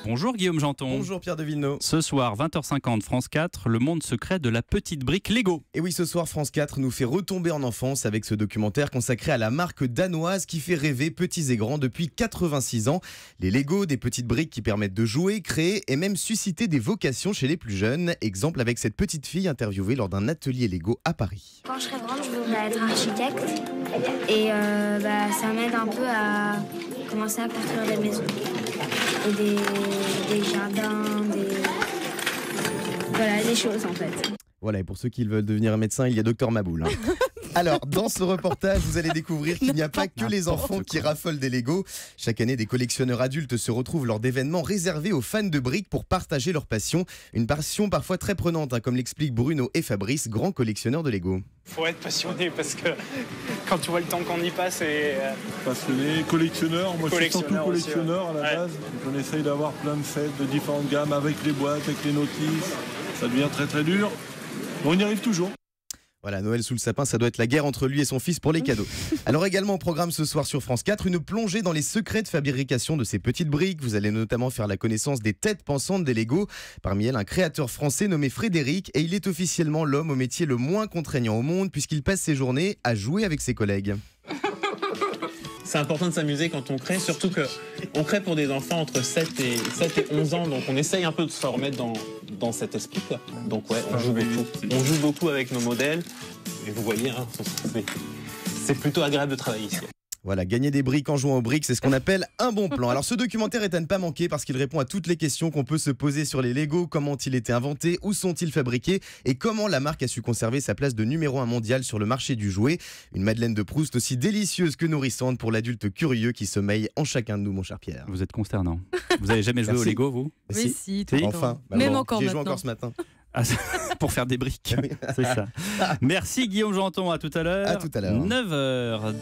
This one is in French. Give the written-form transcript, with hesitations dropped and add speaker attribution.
Speaker 1: Bonjour Guillaume Janton.
Speaker 2: Bonjour Pierre de Villeneuve.
Speaker 1: Ce soir, 20h50, France 4, le monde secret de la petite brique Lego.
Speaker 2: Et oui, ce soir, France 4 nous fait retomber en enfance avec ce documentaire consacré à la marque danoise qui fait rêver petits et grands depuis 86 ans. Les Lego, des petites briques qui permettent de jouer, créer et même susciter des vocations chez les plus jeunes. Exemple avec cette petite fille interviewée lors d'un atelier Lego à Paris.
Speaker 3: Quand je serai grande, je voudrais être architecte et ça m'aide un peu à commencer à construire des maisons et des jardins, des choses en fait.
Speaker 2: Voilà, et pour ceux qui veulent devenir médecin, il y a Docteur Maboul. Alors, dans ce reportage, vous allez découvrir qu'il n'y a pas que les enfants qui raffolent des Lego. Chaque année, des collectionneurs adultes se retrouvent lors d'événements réservés aux fans de briques pour partager leur passion. Une passion parfois très prenante, comme l'expliquent Bruno et Fabrice, grands collectionneurs de Lego.
Speaker 4: Faut être passionné parce que quand tu vois le temps qu'on y passe et...
Speaker 5: Passionné, collectionneur, moi je suis surtout collectionneur à la base. On essaye d'avoir plein de sets de différentes gammes avec les boîtes, avec les notices. Ça devient très très dur. On y arrive toujours.
Speaker 2: Voilà, Noël sous le sapin, ça doit être la guerre entre lui et son fils pour les cadeaux. Alors également au programme ce soir sur France 4, une plongée dans les secrets de fabrication de ces petites briques. Vous allez notamment faire la connaissance des têtes pensantes des Lego. Parmi elles, un créateur français nommé Frédéric, et il est officiellement l'homme au métier le moins contraignant au monde puisqu'il passe ses journées à jouer avec ses collègues.
Speaker 6: C'est important de s'amuser quand on crée, surtout qu'on crée pour des enfants entre 7 et 11 ans, donc on essaye un peu de se remettre dans cet esprit, quoi. Donc ouais, on joue beaucoup. On joue beaucoup avec nos modèles, et vous voyez, hein, c'est plutôt agréable de travailler ici.
Speaker 2: Voilà, gagner des briques en jouant aux briques, c'est ce qu'on appelle un bon plan. Alors ce documentaire est à ne pas manquer parce qu'il répond à toutes les questions qu'on peut se poser sur les Lego. Comment ont-ils été inventés? Où sont-ils fabriqués? Et comment la marque a su conserver sa place de numéro 1 mondial sur le marché du jouet? Une Madeleine de Proust aussi délicieuse que nourrissante pour l'adulte curieux qui sommeille en chacun de nous, mon cher Pierre.
Speaker 1: Vous êtes consternant. Vous n'avez jamais joué au Lego, vous?
Speaker 7: Mais si,
Speaker 2: enfin.
Speaker 7: Même encore
Speaker 2: j'ai
Speaker 7: maintenant.
Speaker 2: joué encore ce matin.
Speaker 1: Ah, pour faire des briques, c'est ça. Merci Guillaume Janton, à tout à l'heure.
Speaker 2: À tout à l'heure.
Speaker 1: 9h.